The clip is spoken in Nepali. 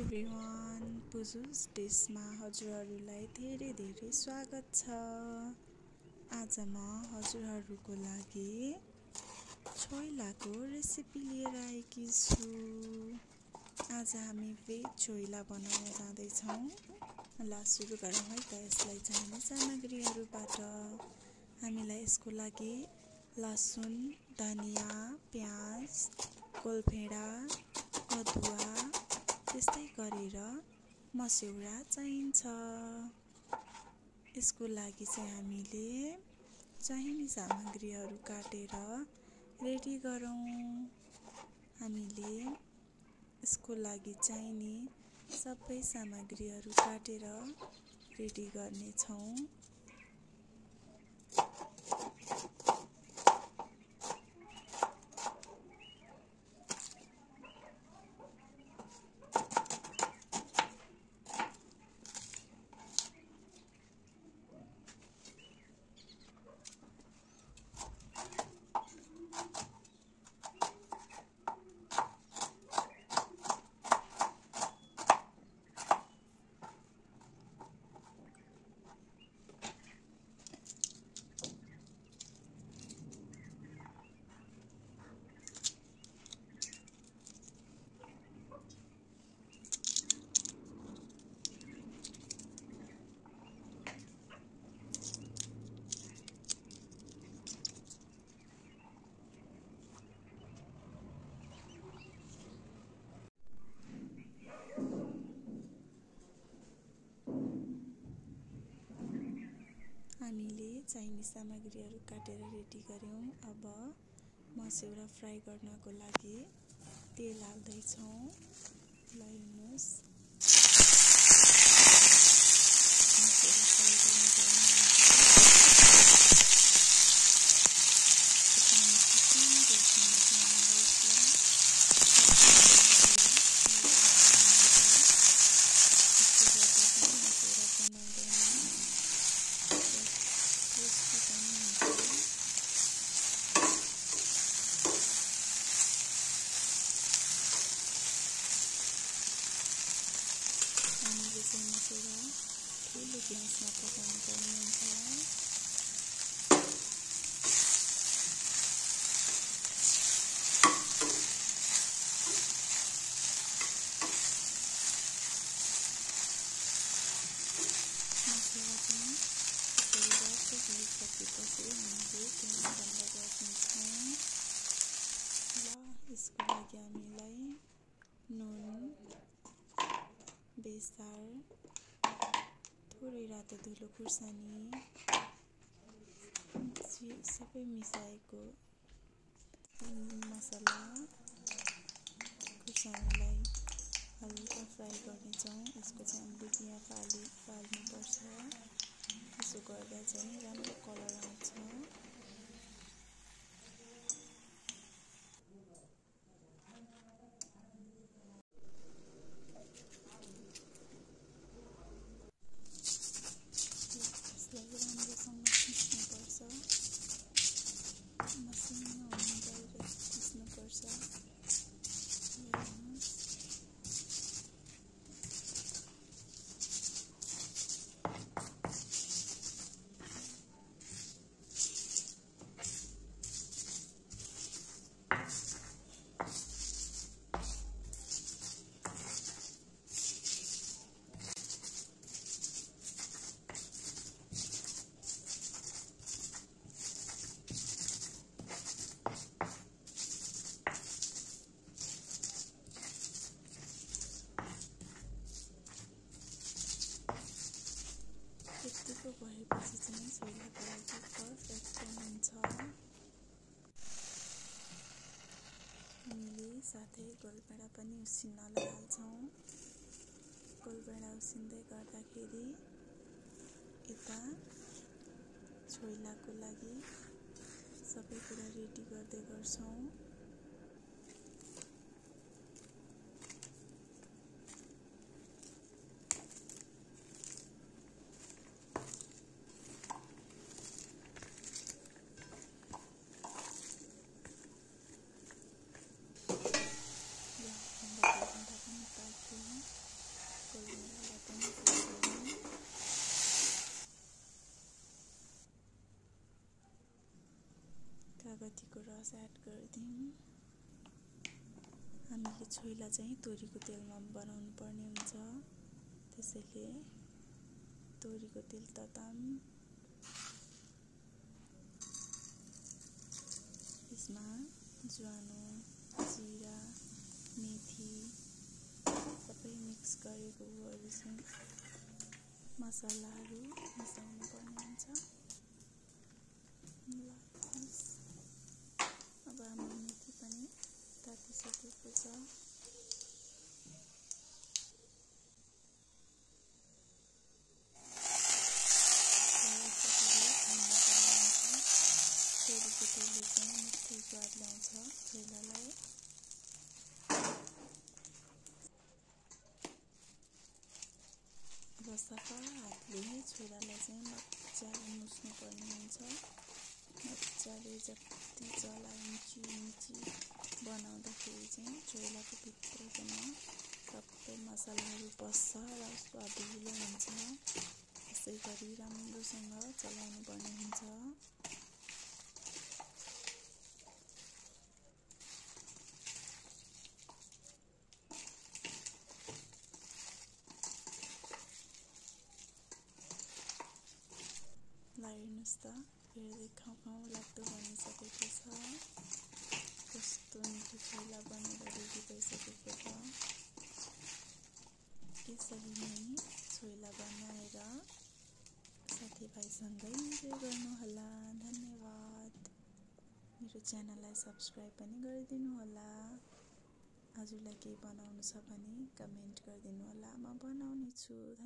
एभ्रिवान, पुजुस डिसमा हजुरहरूलाई धेरै धेरै स्वागत छ। आज म हजुरहरूको लागि छोइलाको रेसिपी लिएर आएकी छु। आज हामी भेज छोइला बनाउन जाँदैछौँ। ल सुरु गरौँ है त। यसलाई चाहिने सामग्रीहरूबाट हामीलाई यसको लागि लसुन, धनियाँ, प्याज, कोलभेडा, अदुवा त्यस्तै गरेर मस्यौरा चाहिन्छ। यसको लागि चाहिँ हामीले चाहिने सामग्रीहरू काटेर रेडी गरौँ। हामीले यसको लागि चाहिने सबै सामग्रीहरू काटेर रेडी गर्नेछौँ। हामीले चाहिने सामग्रीहरू काटेर रेडी गर्यौँ। अब मस्यौरा फ्राई गर्नको लागि तेल हाल्दैछौँ। ल हेर्नुहोस्, मस्यौरा फ्राई मस्यौरा ठुलो ग्यासमा पकाउनु पर्ने हुन्छ। मस्यौरा चाहिँ परिवारको भइसकेपछि हामीले ग्यास बन्द गर्नेछौँ। ल यसको लागि हामीलाई नुन, बेसार, थोरै रातो धुलो खुर्सानी सबै मिसाएको मसला खुर्सानीलाई हल्का फ्राई गर्नेछौँ। यसको चाहिँ हामीले बिहा फाल्नुपर्छ। यसो गर्दा चाहिँ राम्रो कलर आउँछ। मसिनो हुँदै पिस्नुपर्छ। यतिको भएपछि चाहिँ छोइलाको लागि पर्फेक्ट हुन्छ। हामीले साथै कोलभेडा पनि उसिन्नलाई हाल्छौँ। कोलभेडा उसिन्दै गर्दाखेरि यता छोइलाको लागि सबै कुरा रेडी गर्दै गर्छौँ। ढक्कन पनि निकाल्छौँ। दिन हामीले छोइला चाहिँ तोरीको तेलमा बनाउनु पर्ने हुन्छ। त्यसैले तोरीको तेल तताम यसमा ज्वानो, जिरा, मेथी सबै मिक्स गरेकोहरू चाहिँ मसलाहरू मिसाउनु पर्ने हुन्छ। अब हाम्रो मेथी पनि तातिसकेको छ। तोरीको तेलले चाहिँ मिठो स्वाद ल्याउँछ छोइलालाई। अब सफा हातले छोइलालाई चाहिँ मजाले मुस्नु पर्ने हुन्छ। मजाले जति चलाइन्ची बनाउँदाखेरि चाहिँ छोइलाको भित्र पनि सबै मसलाहरू पस्छ र स्वादिलो हुन्छ। यसै गरी राम्रोसँग चलाउनु पर्ने हुन्छ। हेर्नुहोस् त, हेर्दै खाउँ लाग्दो बनिसकेको छ। कस्तो मिठो छोइला बनेर रेडी भइसकेको छ। यसरी नै छोइला बनाएर साथीभाइसँगै इन्जोय गर्नुहोला। धन्यवाद। मेरो च्यानललाई सब्स्क्राइब पनि गरिदिनु होला। हजुरलाई केही बनाउनु छ भने कमेन्ट गरिदिनु होला, म बनाउने छु।